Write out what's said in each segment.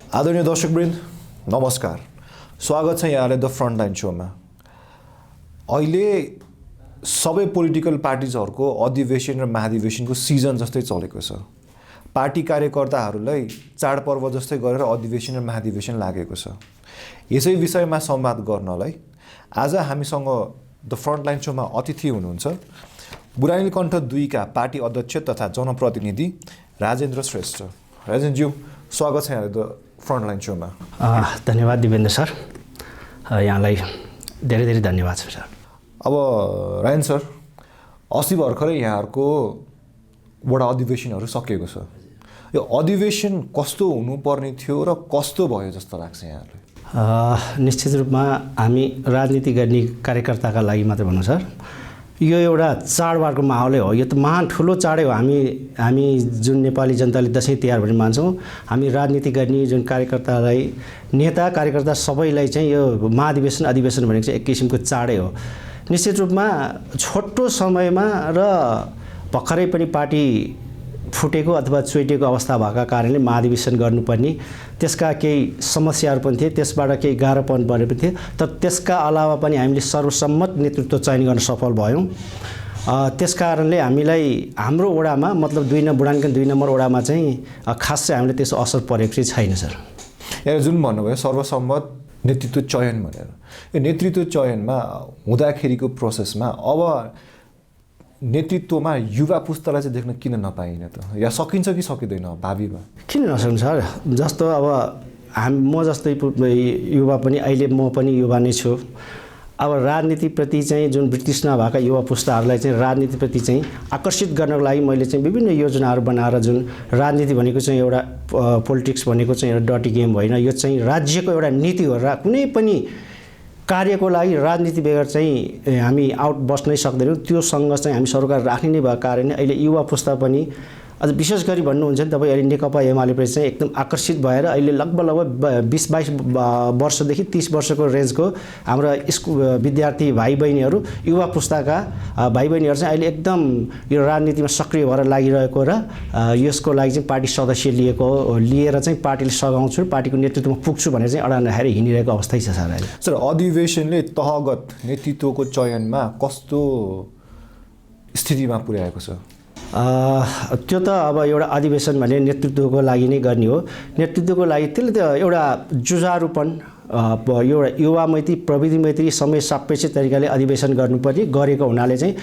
आदरणीय दर्शकवृन्द नमस्कार, स्वागत छ यहाँले द फ्रन्टलाइन शोमा। अहिले सबै पोलिटिकल पार्टिजहरूको अधिवेशन र महाधिवेशनको सिजन जस्तै चलेको छ। पार्टी कार्यकर्ताहरूलाई चाडपर्व जस्तै गरेर अधिवेशन र महाधिवेशन लागेको छ। यसै विषयमा संवाद गर्नलाई आज हामीसँग द फ्रन्टलाइन शोमा अतिथि हुनुहुन्छ बुढानील कण्ठ 2 का पार्टी अध्यक्ष तथा जनप्रतिनिधि राजेन्द्र श्रेष्ठ। राजेन्द्रज्यू, स्वागत छ यहाँले द फ्रन्टलाइन शोमा। धन्यवाद दिवेन्द्र सर, यहाँलाई धेरै धेरै धन्यवाद छ सर। अब रायन सर, अस्ति भर्खरै यहाँहरूको वडा अधिवेशनहरू सकिएको छ। यो अधिवेशन कस्तो हुनुपर्ने थियो र कस्तो भयो जस्तो लाग्छ यहाँलाई? निश्चित रूपमा हामी राजनीति गर्ने कार्यकर्ताका लागि मात्र भनौँ सर, यो एउटा चाडबाडको माहौलै हो। यो त महान ठुलो चाडै हो। हामी जुन नेपाली जनताले दसैँ तिहार भनेर मान्छौँ, हामी राजनीति गर्ने जुन कार्यकर्तालाई, नेता कार्यकर्ता सबैलाई चाहिँ यो महाधिवेशन अधिवेशन भनेको चाहिँ एक किसिमको चाडै हो। निश्चित रूपमा छोटो समयमा र भर्खरै पनि पार्टी फुटेको अथवा चोइटेको अवस्था भएका कारणले महाधिवेशन गर्नुपर्ने, त्यसका केही समस्याहरू पनि थिए, त्यसबाट केही गाह्रोपन परे पनि थियो। तर त्यसका अलावा पनि हामीले सर्वसम्मत नेतृत्व चयन गर्न सफल भयौँ। त्यस कारणले हामीलाई हाम्रो वडामा मतलब बुढानील 2 नम्बर वडामा चाहिँ खास चाहिँ हामीले त्यसो असर परेको चाहिँ छैन सर। यहाँ जुन भन्नुभयो सर्वसम्मत नेतृत्व चयन भनेर, यो नेतृत्व चयनमा हुँदाखेरिको प्रोसेसमा अब नेतृत्वमा युवा पुस्तालाई चाहिँ देख्न किन नपाइने त? या सकिन्छ कि सकिँदैन भावीमा? किन नसक्नु सर? जस्तो अब म जस्तै युवा पनि, अहिले म पनि युवा नै छु। अब राजनीतिप्रति चाहिँ जुन ब्रिटिसमा भएका युवा पुस्ताहरूलाई चाहिँ राजनीतिप्रति चाहिँ आकर्षित गर्नको लागि मैले चाहिँ विभिन्न योजनाहरू बनाएर, जुन राजनीति भनेको चाहिँ एउटा पोलिटिक्स भनेको चाहिँ एउटा डटी गेम होइन, यो चाहिँ राज्यको एउटा नीति हो। र कुनै पनि कार्यको लागि राजनीति बेगर चाहिँ हामी आउट बस्नै सक्दैनौँ। त्योसँग चाहिँ हामी सरकार राख्ने नै भएको कारणले अहिले युवा पुस्ता पनि अझ विशेष गरी भन्नुहुन्छ नि तपाईँ, अहिले नेकपा एमालेप्रति चाहिँ एकदम आकर्षित भएर अहिले लगभग 20-22 वर्षदेखि 30 वर्षको रेन्जको हाम्रा विद्यार्थी भाइ बहिनीहरू, युवा पुस्ताका भाइ बहिनीहरू चाहिँ अहिले एकदम यो राजनीतिमा सक्रिय भएर लागिरहेको र यसको लागि चाहिँ पार्टी सदस्य लिएर चाहिँ पार्टीले सघाउँछु, पार्टीको नेतृत्वमा पुग्छु भनेर चाहिँ अडान राखेर हिँडिरहेको अवस्थै छ सर। अहिले सर, अधिवेशनले तहगत नेतृत्वको चयनमा कस्तो स्थितिमा पुर्याएको छ? त्यो त अब एउटा अधिवेशन भने नेतृत्वको लागि नै गर्ने हो। नेतृत्वको लागि त्यसले त एउटा जुझारुपन, एउटा युवा मैत्री, प्रविधि मैत्री, समय सापेक्ष तरिकाले अधिवेशन गर्नुपर्ने गरेको हुनाले चाहिँ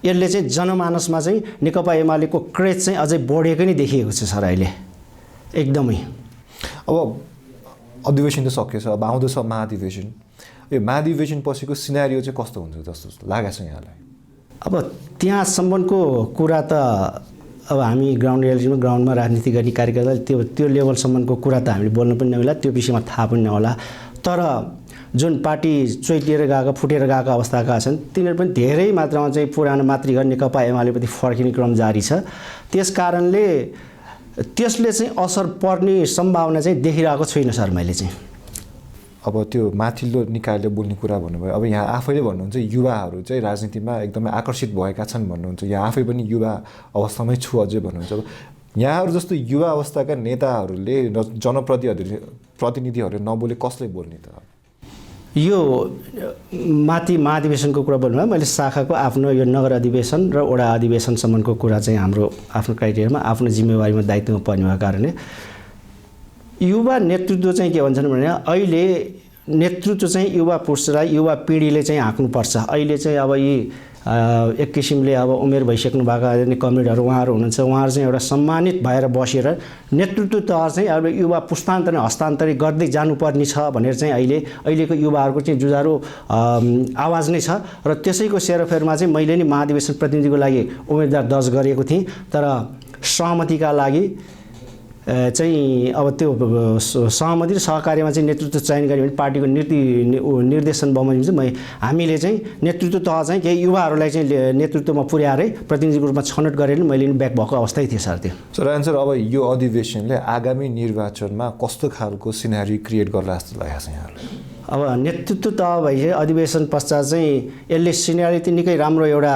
यसले चाहिँ जनमानसमा चाहिँ नेकपा एमालेको क्रेज चाहिँ अझै बढेको नै देखिएको छ सर अहिले एकदमै। अब अधिवेशन त सकिएछ, अब आउँदैछ महाधिवेशन। यो महाधिवेशन पछिको सिनारियो चाहिँ कस्तो हुन्छ जस्तो लागेको छ यहाँलाई? अब त्यहाँसम्मको कुरा त अब हामी ग्राउन्ड रियालिटीमा, ग्राउन्डमा राजनीति गर्ने कार्यकर्ता त्यो लेभलसम्मको कुरा त हामीले बोल्न पनि नहोला, त्यो विषयमा थाहा पनि नहोला। तर जुन पार्टी चोइटिएर गएको, फुटेर गएको अवस्थाका छन्, तिनीहरू पनि धेरै मात्रामा चाहिँ पुरानो मातृघर नेकपा एमालेप्रति फर्किने क्रम जारी छ। त्यस कारणले त्यसले चाहिँ असर पर्ने सम्भावना चाहिँ देखिरहेको छुइनँ सर मैले चाहिँ। अब त्यो माथिल्लो निकायले बोल्ने कुरा भन्नुभयो, अब यहाँ आफैले भन्नुहुन्छ युवाहरू चाहिँ राजनीतिमा एकदमै आकर्षित भएका छन् भन्नुहुन्छ। यहाँ आफै पनि युवा अवस्थामै छु अझै भन्नुहुन्छ। अब यहाँहरू जस्तो युवा अवस्थाका नेताहरूले, जनप्रतिनिधिहरूले नबोले कसले बोल्ने त? यो माथि महाधिवेशनको कुरा बोल्नुभयो, मैले शाखाको आफ्नो यो नगर अधिवेशन र वडा अधिवेशनसम्मको कुरा चाहिँ हाम्रो आफ्नो क्राइटेरियामा, आफ्नो जिम्मेवारीमा, दायित्वमा पर्ने भएको कारणले युवा नेतृत्व चाहिँ के भन्छन् भने अहिले नेतृत्व चाहिँ युवा पुस्तालाई, युवा पिँढीले चाहिँ हाँक्नुपर्छ। अहिले चाहिँ अब यी एक किसिमले अब उमेर भइसक्नु भएका कमरेडहरू उहाँहरू हुनुहुन्छ, उहाँहरू चाहिँ एउटा सम्मानित भएर बसेर नेतृत्व तह चाहिँ अब युवा पुस्तान्तरण हस्तान्तरण गर्दै जानुपर्ने छ भनेर चाहिँ अहिलेको युवाहरूको चाहिँ जुझारु आवाज नै छ। र त्यसैको सेरोफेरमा चाहिँ मैले नि महाधिवेशन प्रतिनिधिको लागि उम्मेदवार दर्ज गरेको थिएँ, तर सहमतिका लागि चाहिँ अब त्यो सहमति र सहकार्यमा चाहिँ नेतृत्व चयन गर्ने भने पार्टीको निर्देशन बमोजिम चाहिँ हामीले चाहिँ नेतृत्व तह चाहिँ केही युवाहरूलाई चाहिँ नेतृत्वमा पुर्याएरै प्रतिनिधिको रूपमा छनौट गरेर मैले ब्याक भएको अवस्थै थियो सर त्यो। सर आन्सर, अब यो अधिवेशनले आगामी निर्वाचनमा कस्तो खालको सिनारी क्रिएट गर्ला जस्तो लागेको छ यहाँलाई? अब नेतृत्व तह भए अधिवेशन पश्चात चाहिँ यसले सिनारी त निकै राम्रो एउटा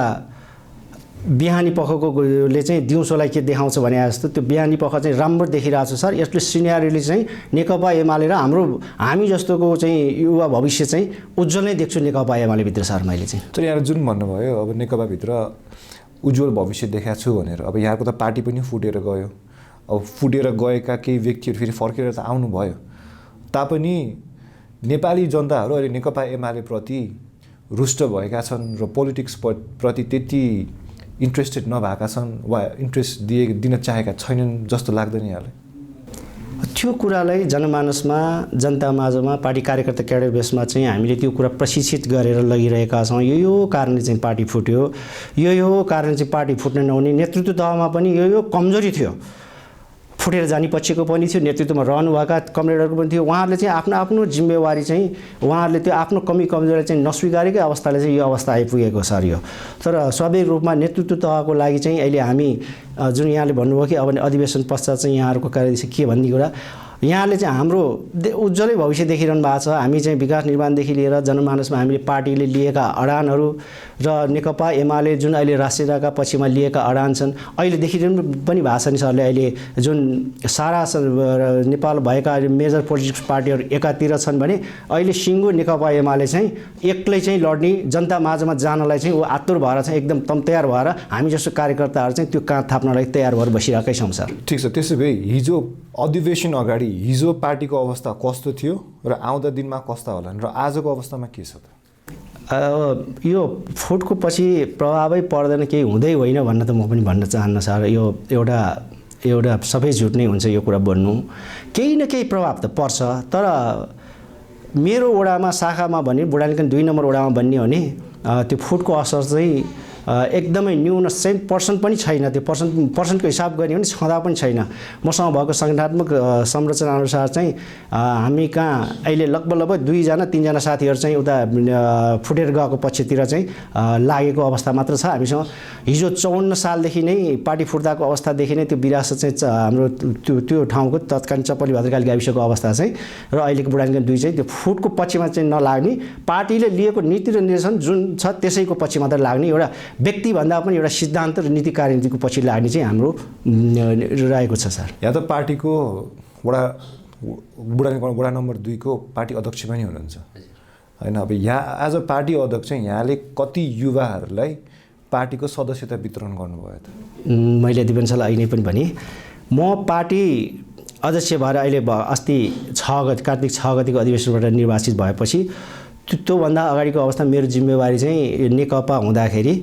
बिहानी पखकोले चाहिँ दिउँसोलाई के देखाउँछ भने जस्तो त्यो बिहानी पख चाहिँ राम्रो देखिरहेको छ सर। यसले सिनेरियोले चाहिँ नेकपा एमाले र हामी जस्तोको चाहिँ युवा भविष्य चाहिँ उज्जवल नै देख्छु नेकपा एमालेभित्र सर मैले चाहिँ। तर यहाँ जुन भन्नुभयो अब नेकपाभित्र उज्जवल भविष्य देखाएको छु भनेर, अब यहाँको त पार्टी पनि फुटेर गयो। अब फुटेर गएका केही व्यक्तिहरू फेरि फर्केर त आउनुभयो तापनि नेपाली जनताहरू अहिले नेकपा एमालेप्रति रुष्ट भएका छन् र पोलिटिक्स प्रति त्यति इन्ट्रेस्टेड नभएका छन् वा इन्ट्रेस्ट दिन चाहेका छैनन् जस्तो लाग्दैन यहाँलाई? त्यो कुरालाई जनमानसमा जनतामाझमा पार्टी कार्यकर्ता क्याडर बेसमा चाहिँ हामीले त्यो कुरा प्रशिक्षित गरेर लगिरहेका छौँ। यो कारणले चाहिँ पार्टी फुट्यो, यो कारणले चाहिँ पार्टी फुट्न नहुने, नेतृत्व तहमा पनि यो कमजोरी थियो, फुटेर जाने पक्षको पनि थियो, नेतृत्वमा रहनुभएका कमरेडहरूको पनि थियो। उहाँहरूले चाहिँ आफ्नो जिम्मेवारी चाहिँ उहाँहरूले त्यो आफ्नो कमी कमजोरी चाहिँ नस्वीकारेकै अवस्थाले चाहिँ यो अवस्था आइपुगेको सर यो। तर स्वाभाविक रूपमा नेतृत्व तहको लागि चाहिँ अहिले हामी जुन यहाँले भन्नुभयो कि अब अधिवेशन पश्चात चाहिँ यहाँहरूको कार्यदिशा के भन्ने कुरा, यहाँले चाहिँ हाम्रो उज्जवलै भविष्य देखिरहनु भएको छ। हामी चाहिँ विकास निर्माणदेखि लिएर जनमानसमा हामीले पार्टीले लिएका अडानहरू र नेकपा एमाले जुन अहिले राष्ट्रियताका पक्षमा लिएका अडान छन् अहिले देखिरहनु पनि भएको छ नि सरले। अहिले जुन सारा नेपाल भएका मेजर पोलिटिक्स पार्टीहरू एकातिर छन् भने अहिले सिङ्गो नेकपा एमाले चाहिँ एक्लै चाहिँ लड्ने जनतामाझमा जानलाई चाहिँ ऊ आतुर भएर चाहिँ एकदम तयार भएर हामी जस्तो कार्यकर्ताहरू चाहिँ त्यो काँध थाप्नलाई तयार भएर बसिरहेकै छौँ सर। ठिक छ, त्यसो भए हिजो अधिवेशन अगाडि हिजो पार्टीको अवस्था कस्तो थियो र आउँदा दिनमा कस्ता होलान् र आजको अवस्थामा के छ त? यो फुटको पछि प्रभावै पर्दैन, केही हुँदै होइन भन्न त म पनि भन्न चाहन्न सर। यो एउटा सबै झुट नै हुन्छ यो कुरा भन्नु। केही न केही प्रभाव त पर्छ, तर मेरो वडामा शाखामा भने बुढालिकन 2 नम्बर वडामा भन्ने हो भने त्यो फुटको असर चाहिँ एकदमै न्यून 100% पनि छैन। त्यो पर्सेन्टको हिसाब गर्ने हो भने छँदा पनि छैन। मसँग भएको सङ्गठनात्मक संरचना अनुसार चाहिँ हामी कहाँ अहिले लगभग 2-3जना साथीहरू चाहिँ उता फुटेर गएको पक्षतिर चाहिँ लागेको अवस्था मात्र छ। हामीसँग हिजो 54 सालदेखि नै पार्टी फुट्दाको अवस्थादेखि नै त्यो विरासत चाहिँ हाम्रो त्यो ठाउँको तत्कालीन चपली भद्रकाली गाविसको अवस्था चाहिँ र अहिलेको बुढालिकन 2 चाहिँ त्यो फुटको पक्षमा चाहिँ नलाग्ने, पार्टीले लिएको नीति र निर्देशन जुन छ त्यसैको पछि मात्र लाग्ने, एउटा व्यक्तिभन्दा पनि एउटा सिद्धान्त र नीति कार्यनीतिको पछि लाग्ने चाहिँ हाम्रो रहेको छ सर। यहाँ त पार्टीको वडा नम्बर 2 को पार्टी अध्यक्ष पनि हुनुहुन्छ होइन? अब यहाँ एज अ पार्टी अध्यक्ष यहाँले कति युवाहरूलाई पार्टीको सदस्यता वितरण गर्नुभयो त? मैले दिवंशलाई अहिले पनि भने म पार्टी अध्यक्ष भएर अहिले अस्ति 6 गते कार्तिक 6 गतिको अधिवेशनबाट निर्वाचित भएपछि त्योभन्दा अगाडिको अवस्था मेरो जिम्मेवारी चाहिँ नेकपा हुँदाखेरि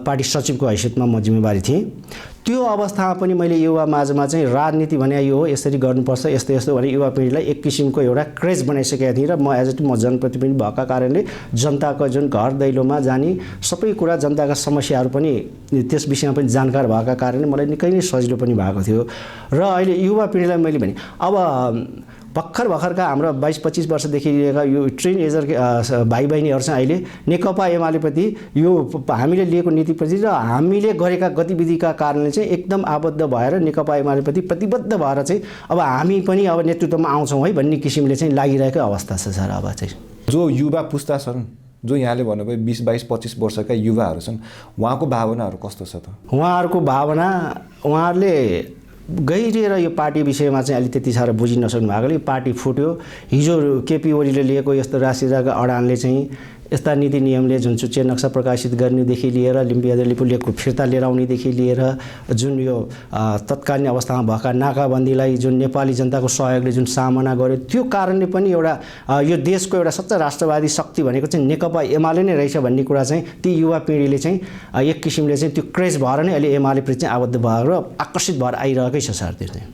पार्टी सचिवको हैसियतमा म जिम्मेवारी थिएँ। त्यो अवस्थामा पनि मैले युवा माझमा चाहिँ राजनीति भने यो हो, यसरी गर्नुपर्छ, यस्तो भने युवा पिँढीलाई एक किसिमको एउटा क्रेज बनाइसकेका थिएँ र म एज म जनप्रतिनिधि भएका कारणले जनताको जुन घर दैलोमा जाने सबै कुरा जनताका समस्याहरू पनि त्यस विषयमा पनि जानकार भएका कारणले मलाई निकै नै सजिलो पनि भएको थियो। र अहिले युवा पिँढीलाई मैले भने अब भर्खरका हाम्रो 22-25 वर्षदेखि लिएका यो ट्रेन एजर भाइ बहिनीहरू चाहिँ अहिले नेकपा एमालेप्रति यो हामीले लिएको नीतिप्रति र हामीले गरेका गतिविधिका कारणले चाहिँ एकदम आबद्ध भएर नेकपा एमालेप्रति प्रतिबद्ध भएर चाहिँ अब हामी पनि अब नेतृत्वमा आउँछौँ है भन्ने किसिमले चाहिँ लागिरहेको अवस्था छ सर। अब चाहिँ जो युवा पुस्ता छन्, जो यहाँले भन्नुभयो 20-22-25 वर्षका युवाहरू छन्, उहाँको भावनाहरू कस्तो छ त? उहाँहरूको भावना, उहाँहरूले गहिरिएर यो पार्टी विषयमा चाहिँ अलि त्यति साह्रो बुझिन नसक्नु भएकोले पार्टी फुट्यो। हिजो केपी ओलीले लिएको यस्तो राष्ट्रियताका अडानले चाहिँ यस्ता नीति नियमले जुन चुच्चे नक्सा प्रकाशित गर्नेदेखि लिएर लिपुलेखको फिर्ता लिएर आउनेदेखि लिएर जुन यो तत्कालीन अवस्थामा भएका नाकाबन्दीलाई जुन नेपाली जनताको सहयोगले जुन सामना गर्यो, त्यो कारणले पनि एउटा यो देशको एउटा सच्चा राष्ट्रवादी शक्ति भनेको चाहिँ नेकपा एमाले नै रहेछ भन्ने कुरा चाहिँ ती युवा पिँढीले चाहिँ एक किसिमले चाहिँ त्यो क्रेज भएर नै अहिले एमालेप्रति चाहिँ आबद्ध भएर आकर्षित भएर आइरहेकै छ सर। त्यो चाहिँ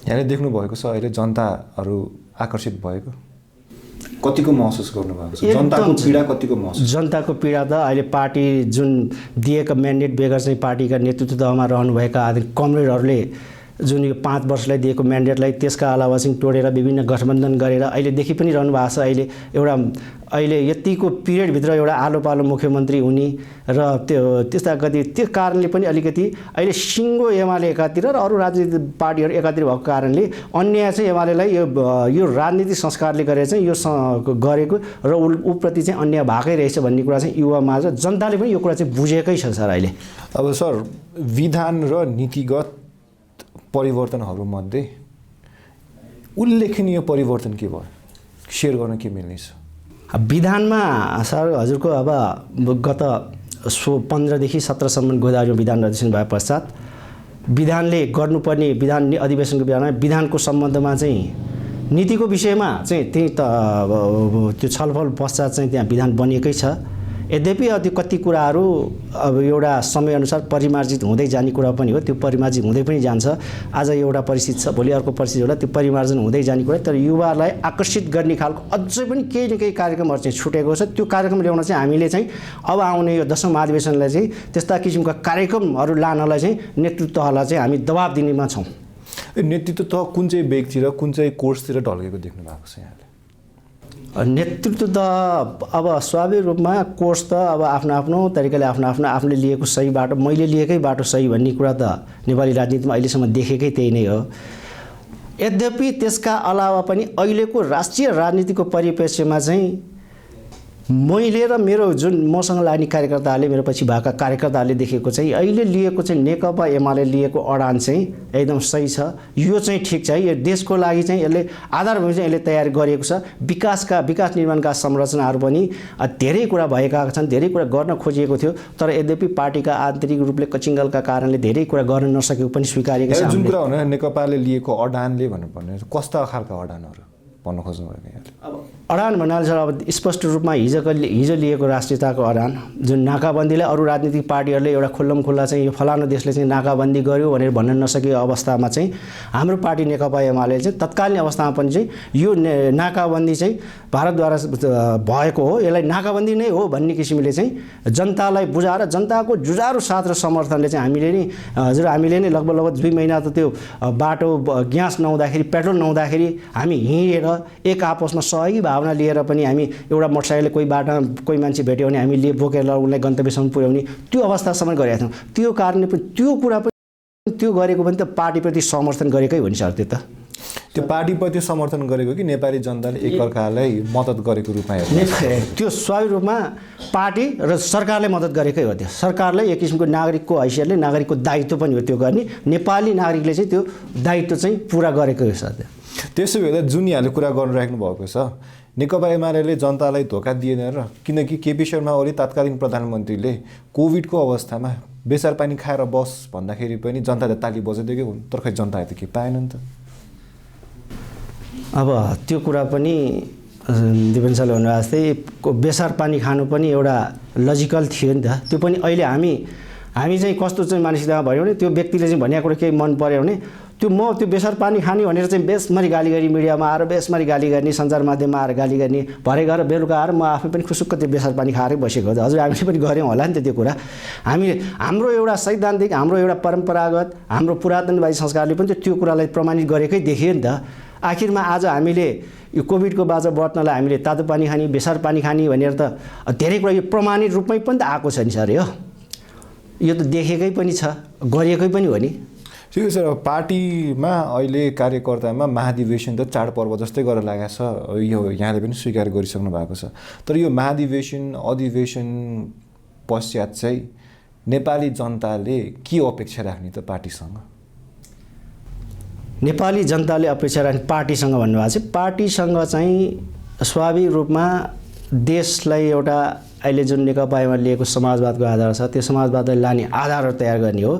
यहाँले देख्नुभएको छ अहिले जनताहरू आकर्षित भएको कतिको महसुस गर्नुभएको छ? जनताको पीडा कतिको महसुस? जनताको पीडा त अहिले पार्टी जुन दिएको म्यान्डेट बेगर चाहिँ पार्टीका नेतृत्व तहमा रहनुभएका कमरेडहरूले जुन यो 5 वर्षलाई दिएको म्यान्डेटलाई त्यसका अलावा चाहिँ तोडेर विभिन्न गठबन्धन गरेर अहिले देखि पनि रहनु भएको छ। अहिले यतिको पिरियडभित्र एउटा आलो पालो मुख्यमन्त्री हुने र त्यस्ता गति त्यो कारणले पनि अलिकति अहिले सिङ्गो एमाले एकातिर र अरू राजनीतिक पार्टीहरू एकातिर भएको कारणले अन्याय चाहिँ एमालेलाई यो राजनीतिक संस्कारले गरेर चाहिँ यो गरेको र उप्रति चाहिँ अन्याय भएकै रहेछ भन्ने कुरा चाहिँ युवामा छ। जनताले पनि यो कुरा चाहिँ बुझेकै छ सर। अहिले अब सर विधान र नीतिगत परिवर्तनहरूमध्ये उल्लेखनीय परिवर्तन के भयो, सेयर गर्न के मिल्नेछ? विधानमा सर हजुरको अब गत 15देखि 17सम्म गोदावरीमा विधान अधिवेशन भए पश्चात विधानले गर्नुपर्ने विधान अधिवेशनको बेलामा विधानको सम्बन्धमा चाहिँ नीतिको विषयमा चाहिँ त्यही त्यो छलफल पश्चात चाहिँ त्यहाँ विधान बनिएकै छ। यद्यपि त्यो कति कुराहरू अब एउटा समयअनुसार परिमार्जित हुँदै जाने कुरा पनि हो, त्यो परिमार्जित हुँदै पनि जान्छ। आज एउटा परिस्थिति छ, भोलि अर्को परिस्थिति होला, त्यो परिमार्जन हुँदै जाने कुरा। तर युवालाई आकर्षित गर्ने खालको अझै पनि केही न केही कार्यक्रमहरू चाहिँ छुटेको छ। त्यो कार्यक्रम ल्याउन चाहिँ हामीले चाहिँ अब आउने यो 10औं महाधिवेशनलाई चाहिँ त्यस्ता किसिमका कार्यक्रमहरू लानलाई चाहिँ नेतृत्व तहलाई चाहिँ हामी दबाब दिनेमा छौँ। नेतृत्व तह कुन चाहिँ व्यक्ति र कुन चाहिँ कोर्सतिर ढल्केको देख्नु भएको छ यहाँले? नेतृत्व त अब स्वाभाविक रूपमा कोर्स त अब आफ्नो तरिकाले आफूले लिएको सही बाटो, मैले लिएकै बाटो सही भन्ने कुरा त नेपाली राजनीतिमा अहिलेसम्म देखेकै त्यही नै हो। यद्यपि त्यसका अलावा पनि अहिलेको राष्ट्रिय राजनीतिको परिप्रेक्ष्यमा चाहिँ मैले र मेरो जुन मसँग लाग्ने कार्यकर्ताहरूले, मेरो पछि भएका कार्यकर्ताहरूले देखेको चाहिँ अहिले लिएको चाहिँ नेकपा एमाले लिएको अडान चाहिँ एकदम सही छ। यो चाहिँ ठिक छ। यो देशको लागि चाहिँ यसले आधारभूमि चाहिँ यसले तयार गरिएको छ। विकास निर्माणका संरचनाहरू पनि धेरै कुरा भएका छन्, धेरै कुरा गर्न खोजिएको थियो। तर यद्यपि पार्टीका आन्तरिक रूपले कचिङ्गलका कारणले धेरै कुरा गर्न नसकेको पनि स्वीकारेको छ। जुन कुरा हुन नेकपाले लिएको अडानले भन्नुपर्ने कस्ता खालका अडानहरू भन्न खोज्नु भएको यहाँले? अब अडान भन्नाले सर अब स्पष्ट रूपमा हिजो लिएको राष्ट्रियताको अडान, जुन नाकाबन्दीलाई अरू राजनीतिक पार्टीहरूले एउटा खुल्लमखुल्ला चाहिँ यो फलानु देशले चाहिँ नाकाबन्दी गर्यो भनेर भन्न नसकेको अवस्थामा चाहिँ हाम्रो पार्टी नेकपा एमाले चाहिँ तत्कालीन अवस्थामा पनि चाहिँ यो नाकाबन्दी चाहिँ भारतद्वारा भएको हो, यसलाई नाकाबन्दी नै हो भन्ने किसिमले चाहिँ जनतालाई बुझाएर जनताको जुझारु साथ र समर्थनले चाहिँ हामीले नै लगभग 2 महिना त त्यो बाटो ग्यास नहुँदाखेरि, पेट्रोल नहुँदाखेरि हामी हिँडेर एक आपसमा सहयोगी भावना लिएर पनि हामी एउटा मोटरसाइकलले कोही बाटोमा कोही मान्छे भेट्यो भने हामीले बोकेर उनलाई गन्तव्यसम्म पुर्याउने त्यो अवस्थासम्म गरेका थियौँ। त्यो कारणले पनि त्यो कुरा पनि त्यो गरेको पनि त पार्टीप्रति समर्थन गरेकै हो नि सर। त्यो पार्टीप्रति समर्थन गरेको कि नेपाली जनताले एकअर्कालाई मद्दत गरेको रूपमा हेर्नु? त्यो स्वाभाविक रूपमा पार्टी र सरकारले मद्दत गरेकै हो। त्यो सरकारले एक किसिमको नागरिकको हैसियतले नागरिकको दायित्व पनि हो त्यो गर्ने। नेपाली नागरिकले चाहिँ त्यो दायित्व चाहिँ पुरा गरेकै हो सर। त्यसो भए जुन यहाँले कुरा गरिराख्नु भएको छ, नेकपा एमाले जनतालाई धोका दिएन र, किनकि केपी शर्मा ओली तत्कालीन प्रधानमन्त्रीले कोभिडको अवस्थामा बेसार पानी खाएर बस भन्दाखेरि पनि जनताले ताली बजाइदिएकै हुन्, तर खै जनताले त के पाएन नि त। अब त्यो कुरा पनि दिपेन सरले भन्नुभएको जस्तै बेसार पानी खानु पनि एउटा लजिकल थियो नि त। त्यो पनि अहिले हामी चाहिँ कस्तो चाहिँ मानसिकतामा भयो भने त्यो व्यक्तिले चाहिँ भनेको कुरा केही मन पर्यो भने त्यो बेसार पानी खाने भनेर चाहिँ बेसमरी गाली गरी मिडियामा आएर बेसमरी गाली गर्ने, सञ्चार माध्यममा आएर गाली गर्ने, भरे गएर बेलुका आएर म आफै पनि खुसुक्क त्यो बेसार पानी खाएरै बसेको हो। हजुर हामीले पनि गऱ्यौँ होला नि त त्यो कुरा। हाम्रो एउटा सैद्धान्तिक, हाम्रो एउटा परम्परागत, हाम्रो पुरातनवादी संस्कारले पनि त्यो कुरालाई प्रमाणित गरेकै देखियो नि त। आखिरमा आज हामीले यो कोभिडको बाजा बट्नलाई हामीले तातो पानी खाने, बेसार पानी खाने भनेर त धेरै कुरा यो प्रमाणित रूपमै पनि त आएको छ नि सर। यो त देखेकै पनि छ, गरिएकै पनि हो नि। ठिकै छ। पार्टीमा अहिले कार्यकर्तामा महाधिवेशन त चाडपर्व जस्तै गरेर लागेको छ, यो यहाँले पनि स्वीकार गरिसक्नु भएको छ। तर यो अधिवेशन पश्चात चाहिँ नेपाली जनताले के अपेक्षा राख्ने त पार्टीसँग? नेपाली जनताले अपेक्षा राख्ने पार्टीसँग भन्नुभएको छ। पार्टीसँग चाहिँ स्वाभाविक रूपमा देशलाई एउटा अहिले जुन नेकपा एमाले लिएको समाजवादको आधार छ, त्यो समाजवादलाई लाने आधारहरू तयार गर्ने हो।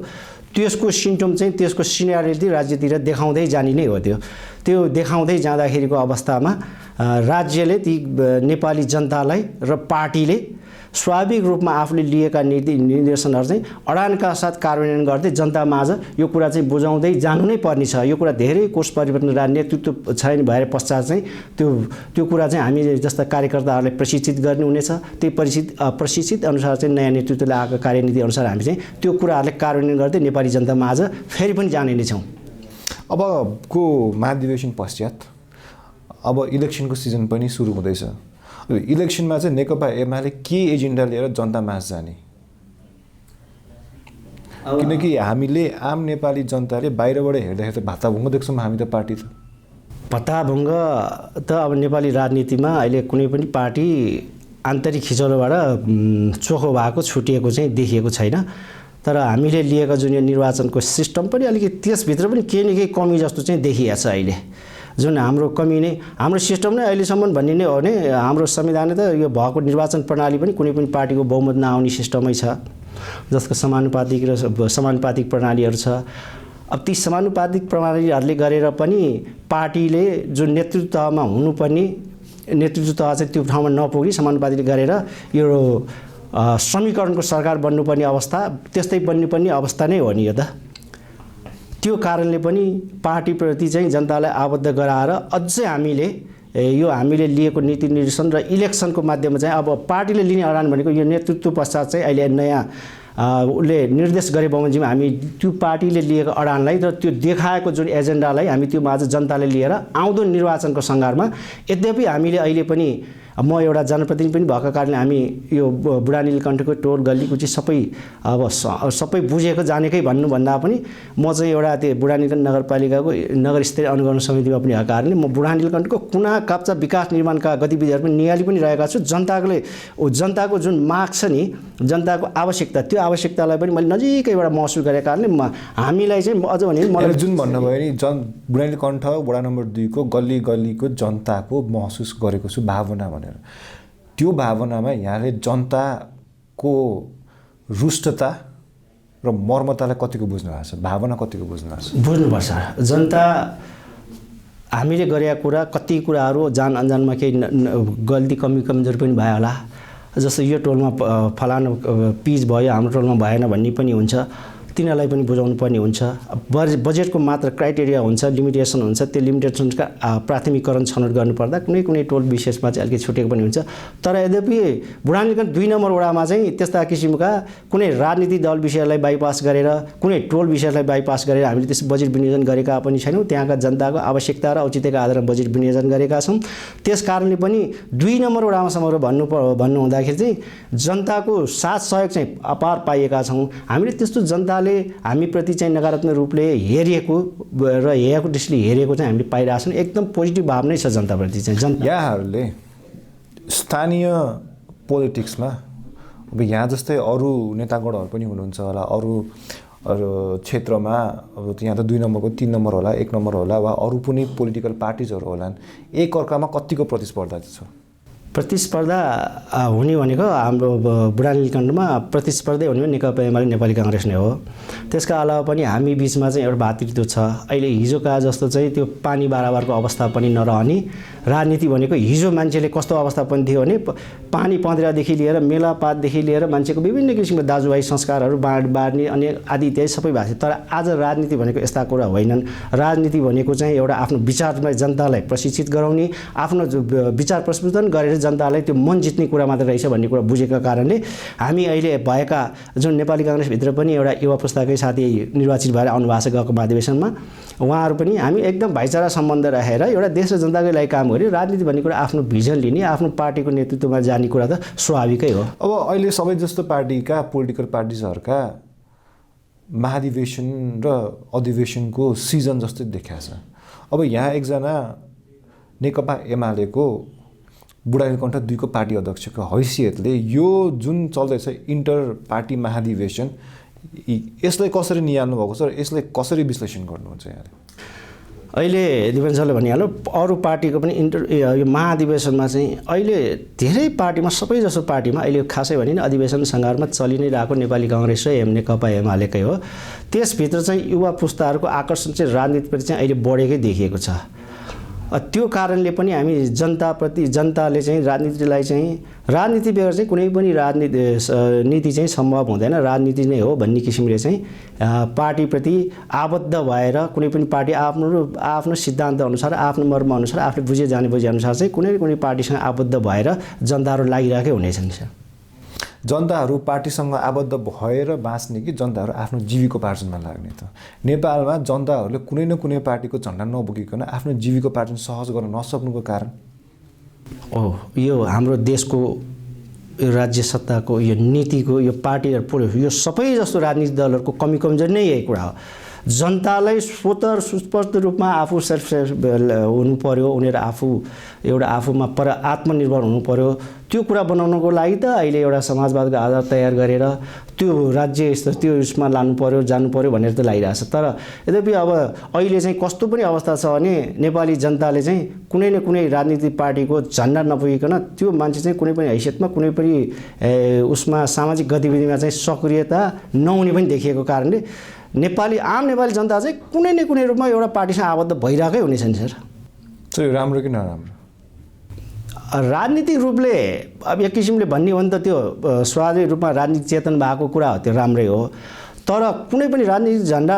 त्यसको सिम्टम चाहिँ त्यसको सिनेरियोटी राज्यतिर देखाउँदै जाने नै हो। त्यो देखाउँदै जाँदाखेरिको अवस्थामा राज्यले ती नेपाली जनतालाई र पार्टीले स्वाभाविक रूपमा आफूले लिएका निर्देशनहरू चाहिँ अडानका साथ कार्यान्वयन गर्दै जनतामाझ यो कुरा चाहिँ बुझाउँदै जानु नै पर्ने छ। यो कुरा धेरै कोर्स परिवर्तन र नेतृत्व छैन भएर पश्चात चाहिँ त्यो कुरा चाहिँ हामी जस्ता कार्यकर्ताहरूलाई प्रशिक्षित गर्ने हुनेछ। त्यही प्रशिक्षित अनुसार चाहिँ नयाँ नेतृत्वले आएको कार्यनीति अनुसार हामी चाहिँ त्यो कुराहरूलाई कार्यान्वयन गर्दै नेपाली जनतामाझ फेरि पनि जाने नै छौँ। अबको महाधिवेशन पश्चात अब इलेक्सनको सिजन पनि सुरु हुँदैछ। इलेक्सनमा चाहिँ नेकपा एमाले के एजेन्डा लिएर जनता माझ जाने? किनकि हामीले आम नेपाली जनताले बाहिरबाट हेर्दाखेरि त भाताभुङ्ग देख्छौँ हामी त पार्टी त। भत्ताभुङ्ग त अब नेपाली राजनीतिमा अहिले कुनै पनि पार्टी आन्तरिक खिचौलोबाट चोखो भएको छुटिएको चाहिँ देखिएको छैन। तर हामीले लिएको जुन यो निर्वाचनको सिस्टम पनि अलिकति त्यसभित्र पनि केही न केही कमी जस्तो चाहिँ देखिएको छ अहिले। जुन हाम्रो कमी नै हाम्रो सिस्टम नै अहिलेसम्म भन्ने नै हो भने हाम्रो संविधानले त यो भएको निर्वाचन प्रणाली पनि कुनै पनि पार्टीको बहुमत नआउने सिस्टमै छ, जसको समानुपातिक प्रणालीहरू छ। अब ती समानुपातिक प्रणालीहरूले गरेर पनि पार्टीले जुन नेतृत्वमा हुनुपर्ने नेतृत्व चाहिँ त्यो ठाउँमा नपुगी समानुपातिक गरेर यो समीकरणको सरकार बन्नुपर्ने अवस्था त्यस्तै बन्नुपर्ने अवस्था नै हो नि यो त। त्यो कारणले पनि पार्टीप्रति चाहिँ जनतालाई आबद्ध गराएर अझै हामीले लिएको नीति निर्देशन र इलेक्सनको माध्यममा चाहिँ अब पार्टीले लिने अडान भनेको यो नेतृत्व पश्चात चाहिँ अहिले नयाँ उसले निर्देश गरे बमोजिममा हामी त्यो पार्टीले लिएको अडानलाई र त्यो देखाएको जुन एजेन्डालाई हामी त्यो माझ जनताले लिएर आउँदो निर्वाचनको सङ्घारमा, यद्यपि हामीले अहिले पनि म एउटा जनप्रतिनिधि पनि भएको कारणले हामी यो बुढा नीलकण्ठको टोल गल्लीकुची सबै बुझेको जानेकै भन्नुभन्दा पनि म चाहिँ एउटा त्यो बुढा नीलकण्ठ नगरपालिकाको नगर स्तरीय अनुगमन समितिमा पनि भएको कारणले म बुढा नीलकण्ठको कुना काप्चा विकास निर्माणका गतिविधिहरू पनि नियाली पनि रहेका छु। जनताको जुन माग छ नि, जनताको आवश्यकता, त्यो आवश्यकतालाई पनि मैले नजिकैबाट महसुस गरेको कारणले हामीलाई चाहिँ अझ भने मलाई जुन भन्नुभयो नि बुढा नीलकण्ठ वडा नम्बर 2 को गल्ली गल्लीको जनताको महसुस गरेको छु भावना भनेर, त्यो भावनामा यहाँले जनताको रुष्टता र मर्मतालाई कतिको बुझ्नु भएको छ? भावना कतिको बुझ्नु भएको छ? बुझ्नुपर्छ। जनता हामीले गरेका कुरा कति कुराहरू जान अनजानमा केही गल्ती कमजोरी पनि भयो होला, जस्तो यो टोलमा फलानु पिच भयो हाम्रो टोलमा भएन भन्ने पनि हुन्छ, तिनीहरूलाई पनि बुझाउनु पर्ने हुन्छ। बजेटको मात्र क्राइटेरिया हुन्छ, लिमिटेसन हुन्छ, त्यो लिमिटेसनका प्राथमिकरण छनौट गर्नुपर्दा कुनै टोल विशेषमा चाहिँ अलिकति छुटेको पनि हुन्छ। तर यद्यपि बुढा नीलकण्ठ 2 नम्बर वडामा चाहिँ त्यस्ता किसिमका कुनै राजनीतिक दल विषयलाई बाइपास गरेर कुनै टोल विषयलाई बाइपास गरेर हामीले त्यस बजेट विनियोजन गरेका पनि छैनौँ। त्यहाँका जनताको आवश्यकता र औचित्यका आधारमा बजेट विनियोजन गरेका छौँ। त्यस कारणले पनि 2 नम्बर वडामा समग्र भन्नु हुँदाखेरि चाहिँ जनताको साथ सहयोग चाहिँ अपार पाइएका छौँ। हामीले त्यस्तो जनताले हामीप्रति चाहिँ नकारात्मक रूपले हेरिएको र हेरेको दृष्टिले हेरेको चाहिँ हामीले पाइरहेका छौँ। एकदम पोजिटिभ भाव नै छ जनताप्रति चाहिँ। यहाँहरूले स्थानीय पोलिटिक्समा अब यहाँ जस्तै अरू नेतागणहरू पनि हुनुहुन्छ होला, अरू क्षेत्रमा अब यहाँ त 2 नम्बरको 3 नम्बर होला, 1 नम्बर होला, वा अरू पनि पोलिटिकल पार्टिजहरू होलान्, एकअर्कामा कतिको प्रतिस्पर्धा छ? प्रतिस्पर्धा हुने भनेको हाम्रो बुढा नीलकण्ठमा प्रतिस्पर्धै हुने नेकपा एमाले नेपाली काङ्ग्रेस नै हो। त्यसका अलावा पनि हामी बिचमा चाहिँ एउटा भातृत्व छ। अहिले हिजोका जस्तो चाहिँ त्यो पानी बराबरको अवस्था पनि नरहने राजनीति भनेको हिजो मान्छेले कस्तो अवस्था पनि थियो भने पानी पँध्रादेखि लिएर मेलापातदेखि लिएर मान्छेको विभिन्न किसिमको दाजुभाइ संस्कारहरू बाँड्ने अनि आदि इत्यादि सबै भएको थियो। तर आज राजनीति भनेको यस्ता कुरा होइनन्। राजनीति भनेको चाहिँ एउटा आफ्नो विचारमा जनतालाई प्रशिक्षित गराउने, आफ्नो विचार प्रस्फुटन गरेर जनतालाई त्यो मन जित्ने कुरा मात्र रहेछ भन्ने कुरा बुझेका कारणले हामी अहिले भएका जुन नेपाली काङ्ग्रेसभित्र पनि एउटा युवा पुस्ताकै साथी निर्वाचित भएर आउनु भएको छ गएको महाधिवेशनमा, उहाँहरू पनि हामी एकदम भाइचारा सम्बन्ध राखेर एउटा देश र जनताकै लागि काम गऱ्यो। राजनीति भन्ने कुरा आफ्नो भिजन लिने, आफ्नो पार्टीको नेतृत्वमा जाने कुरा त स्वाभाविकै हो। अब अहिले सबै जस्तो पार्टीका पोलिटिकल पार्टिजहरूका महाधिवेशन र अधिवेशनको सिजन जस्तै देखिएको छ। अब यहाँ एकजना नेकपा एमालेको बुढा नीलकण्ठ 2 को पार्टी अध्यक्षको हैसियतले यो जुन चल्दैछ इन्टर पार्टी महाधिवेशन, यसलाई कसरी निहाल्नु भएको छ र यसलाई कसरी विश्लेषण गर्नुहुन्छ यहाँले? अहिले दिपेन सरले भनिहाल्नु, अरू पार्टीको पनि यो महाधिवेशनमा चाहिँ अहिले धेरै पार्टीमा, सबै जसो पार्टीमा अहिले खासै भने अधिवेशन सङ्घारमा चलि नै रहेको नेपाली काङ्ग्रेस र नेकपा एमालेकै हो। त्यसभित्र चाहिँ युवा पुस्ताहरूको आकर्षण चाहिँ राजनीतिप्रति चाहिँ अहिले बढेकै देखिएको छ। त्यो कारणले पनि हामी जनताले चाहिँ राजनीति बेगर चाहिँ कुनै पनि नीति चाहिँ सम्भव हुँदैन, राजनीति नै हो भन्ने किसिमले चाहिँ पार्टीप्रति आबद्ध भएर कुनै पनि पार्टी आफ्नो सिद्धान्त अनुसार, आफ्नो मर्म अनुसार, आफूले बुझे जाने बुझे अनुसार चाहिँ कुनै पार्टीसँग आबद्ध भएर जनताहरू लागिरहेकै हुनेछन्। जनताहरू पार्टीसँग आबद्ध भएर बाँच्ने कि जनताहरू आफ्नो जीविकोपार्जनमा लाग्ने त? नेपालमा जनताहरूले कुनै न कुनै पार्टीको झन्डा नबोकिकन आफ्नो जीविकोपार्जन सहज गर्न नसक्नुको कारण यो हाम्रो देशको यो राज्य सत्ताको यो नीतिको यो पार्टीहरू यो सबै जस्तो राजनीतिक दलहरूको कमी कमजोरी नै यही कुरा हो। जनतालाई स्वतः सुस्पष्ट रूपमा आफू सेल्फ हुनु पर्यो, उनीहरू आफूमा आत्मनिर्भर हुनु पर्यो। त्यो कुरा बनाउनको लागि त अहिले एउटा समाजवादको आधार तयार गरेर त्यो राज्य स्तर त्यो उसमा लानु पर्यो जानु पर्यो भनेर त लागिरहेछ। तर यद्यपि अब अहिले चाहिँ कस्तो पनि अवस्था छ भने नेपाली जनताले चाहिँ कुनै न कुनै राजनीतिक पार्टीको झन्डा नपुगिकन त्यो मान्छे चाहिँ कुनै पनि हैसियतमा कुनै पनि उसमा सामाजिक गतिविधिमा चाहिँ सक्रियता नहुने पनि देखिएको कारणले आम नेपाली जनता चाहिँ कुनै न कुनै रूपमा एउटा पार्टीसँग आबद्ध भइरहेकै हुनेछ नि सर। यो राम्रो कि नराम्रो? राजनीतिक रूपले अब एक किसिमले भन्ने हो भने त त्यो स्वाभाविक रूपमा राजनीतिक चेतन भएको कुरा हो, त्यो राम्रै हो। तर कुनै पनि राजनीतिक झन्डा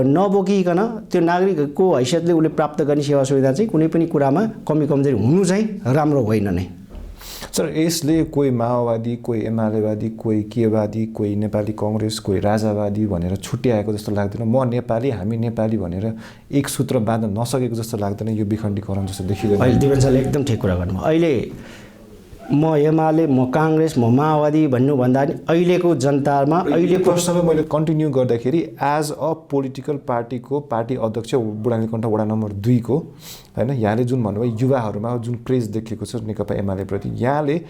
नबोकिकन त्यो नागरिकको हैसियतले उसले प्राप्त गर्ने सेवा सुविधा चाहिँ कुनै पनि कुरामा कमी कमजोरी हुनु चाहिँ राम्रो होइन नै। सर यसले कोही माओवादी, कोही एमालेवादी, कोही केवादी, कोही नेपाली कङ्ग्रेस, कोही राजावादी भनेर छुट्याएको जस्तो लाग्दैन? म नेपाली, हामी नेपाली भनेर एक सूत्र बाँध्न नसकेको जस्तो लाग्दैन यो विखण्डीकरण जस्तो देखिँदैन? अहिले दिपेन सरले एकदम ठिक कुरा गर्नुभयो। अहिले म एमाले, म काङ्ग्रेस, म माओवादी भन्नुभन्दा नि अहिलेको जनतामा अहिलेको प्रश्नमा मैले कन्टिन्यू गर्दाखेरि एज अ पोलिटिकल पार्टीको पार्टी अध्यक्ष बुढानीकण्ठ वडा नम्बर 2 को हैन, यहाँले जुन भन्नुभयो युवाहरूमा जुन क्रेज देखिएको छ नेकपा एमाले प्रति, यहाँले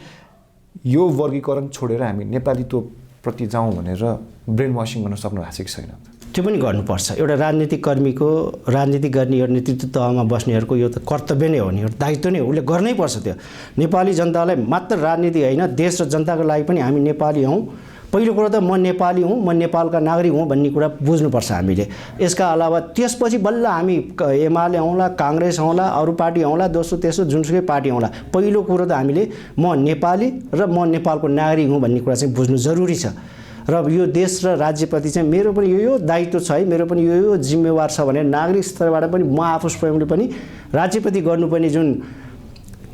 यो वर्गीकरण छोडेर हामी नेपालीत्व प्रति जाउँ भनेर ब्रेन वासिङ गर्न सक्नु भएको छ कि छैन? त्यो पनि गर्नुपर्छ। एउटा राजनीतिक कर्मीको राजनीति गर्ने यो नेतृत्व तहमा बस्नेहरूको यो त कर्तव्य नै हो नि, एउटा दायित्व नै हो, उसले गर्नै पर्छ। त्यो नेपाली जनतालाई मात्र राजनीति होइन, देश र जनताको लागि पनि हामी नेपाली हौँ। पहिलो कुरो त म नेपाली हुँ, म नेपालका नागरिक हुँ भन्ने कुरा बुझ्नुपर्छ हामीले। यसका अलावा त्यसपछि बल्ल हामी एमाले आउँला, काङ्ग्रेस आउँला, अरू पार्टी आउँला, दोस्रो तेस्रो जुनसुकै पार्टी आउँला, पहिलो कुरो त हामीले म नेपाली र म नेपालको नागरिक हुँ भन्ने कुरा चाहिँ बुझ्नु जरुरी छ। र यो देश र राज्यप्रति चाहिँ मेरो पनि यो दायित्व छ है, मेरो पनि यो जिम्मेवार छ भने नागरिक स्तरबाट पनि म आफू स्वयंले पनि राज्यप्रति गर्नुपर्ने जुन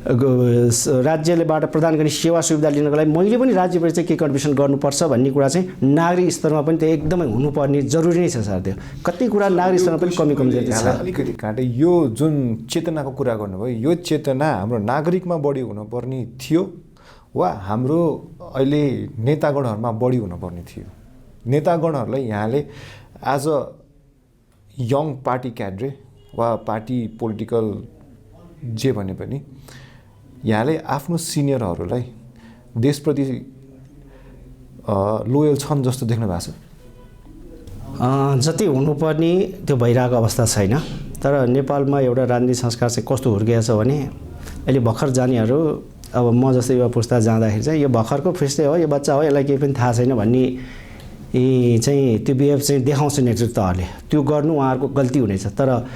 राज्यलेबाट प्रदान गर्ने सेवा सुविधा लिनको लागि मैले पनि राज्यप्रति चाहिँ के कन्ट्रिब्युसन गर्नुपर्छ भन्ने कुरा चाहिँ नागरिक स्तरमा पनि त्यो एकदमै हुनुपर्ने जरुरी नै छ सर। त्यो कति कुरा नागरिक स्तरमा पनि कमी कमजोरी छ। अलिकति काटे यो जुन चेतनाको कुरा गर्नुभयो, यो चेतना हाम्रो नागरिकमा बढी हुनुपर्ने थियो वा हाम्रो अहिले नेतागणहरूमा बढी हुनुपर्ने थियो? नेतागणहरूलाई यहाँले एज अ यङ पार्टी क्याड्रे वा पार्टी पोलिटिकल जे भने पनि यहाँले आफ्नो सिनियरहरूलाई देशप्रति लोयल छन् जस्तो देख्नु भएको छ? जति हुनुपर्ने त्यो भइरहेको अवस्था छैन। तर नेपालमा एउटा राजनीतिक संस्कार चाहिँ कस्तो हुर्किएको छ भने अहिले भर्खर जानेहरू, अब म जस्तो युवा पुस्ता जाँदाखेरि चाहिँ यो भर्खरको फिस्टै हो, यो बच्चा हो, यसलाई केही पनि थाहा छैन भन्ने चाहिँ त्यो बिहेभ चाहिँ देखाउँछ नेतृत्वहरूले। त्यो गर्नु उहाँहरूको गल्ती हुनेछ। तर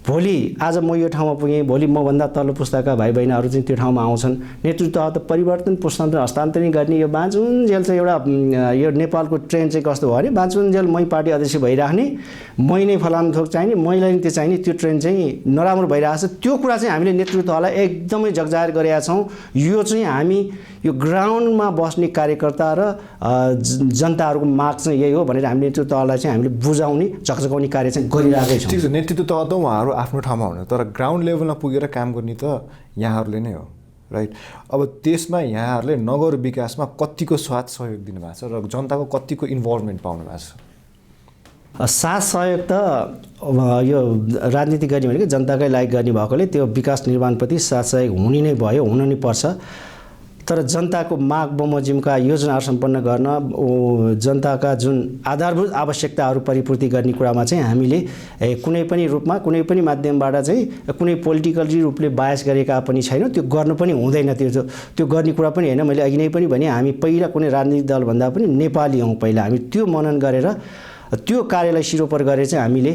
भोलि आज म यो ठाउँमा पुगेँ, भोलि मभन्दा तल्लो पुस्ताका भाइ बहिनीहरू चाहिँ त्यो ठाउँमा आउँछन्, नेतृत्व त परिवर्तन हस्तान्तरण गर्ने यो बाँचुन्जेल चाहिँ एउटा यो नेपालको ट्रेन्ड चाहिँ कस्तो भयो भने बाँचुन्जेल मै पार्टी अध्यक्ष भइराख्ने, मै नै फलाम थोक चाहिने, मैलाई त्यो चाहिने, त्यो ट्रेन्ड चाहिँ नराम्रो भइरहेको छ। त्यो कुरा चाहिँ हामीले नेतृत्वलाई एकदमै जगजाहेर गरेका छौँ। यो चाहिँ हामी यो ग्राउन्डमा बस्ने कार्यकर्ता र जनताहरूको माग चाहिँ यही हो भनेर हामी नेतृत्वलाई चाहिँ हामीले बुझाउने झकझकाउने कार्य चाहिँ गरिरहेकै छौँ। ठिक छ, नेतृत्व त उहाँहरू आफ्नो ठाउँमा हुनु, तर ग्राउन्ड लेभलमा पुगेर काम गर्ने त यहाँहरूले नै हो, राइट? अब त्यसमा यहाँहरूले नगर विकासमा कतिको साथ सहयोग दिनुभएको छ र जनताको कतिको इन्भल्भमेन्ट पाउनु भएको छ? साथ सहयोग त यो राजनीति गर्ने भनेको जनताकै लागि गर्ने भएकोले त्यो विकास निर्माणप्रति साथ सहयोग हुने नै भयो, हुन नै पर्छ। तर जनताको माग बमोजिमका योजनाहरू सम्पन्न गर्न जनताका जुन आधारभूत आवश्यकताहरू परिपूर्ति गर्ने कुरामा चाहिँ हामीले कुनै पनि रूपमा कुनै पनि माध्यमबाट चाहिँ कुनै पोलिटिकली रूपले बायस गरेका पनि छैनौँ। त्यो गर्नु पनि हुँदैन। त्यो गर्ने कुरा पनि होइन। मैले अघि नै पनि भने हामी पहिला कुनै राजनीतिक दलभन्दा पनि नेपाली हौँ। पहिला हामी त्यो मनन गरेर त्यो कार्यलाई सिरोपर गरेर चाहिँ हामीले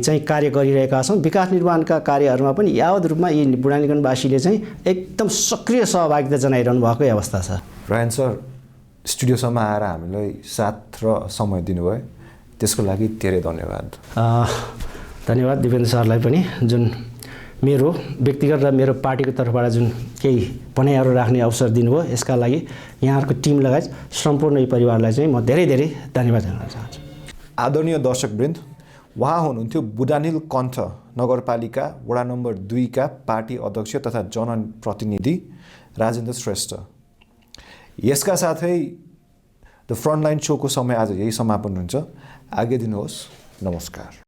चाहिँ कार्य गरिरहेका छौँ। विकास निर्माणका कार्यहरूमा पनि यावत रूपमा यी बुढानीगढवासीले चाहिँ एकदम सक्रिय सहभागिता जनाइरहनु भएकै अवस्था छ। रायन सर, स्टुडियोसम्म आएर हामीलाई साथ र समय दिनुभयो, त्यसको लागि धेरै धन्यवाद। धन्यवाद दिपेन्द्र सरलाई पनि, जुन मेरो व्यक्तिगत र मेरो पार्टीको तर्फबाट जुन केही भनाइहरू राख्ने अवसर दिनुभयो यसका लागि यहाँहरूको टिम लगायत सम्पूर्ण यो परिवारलाई चाहिँ म धेरै धेरै धन्यवाद दिन चाहन्छु। आदरणीय दर्शकवृन्द, उहाँ हुनुहुन्थ्यो बुढानील कण्ठ नगरपालिका वडा नम्बर 2 का पार्टी अध्यक्ष तथा जनप्रतिनिधि राजेन्द्र श्रेष्ठ। यसका साथै द फ्रन्टलाइन सोको समय आज यही समापन हुन्छ। आज्ञा दिनुहोस्। नमस्कार।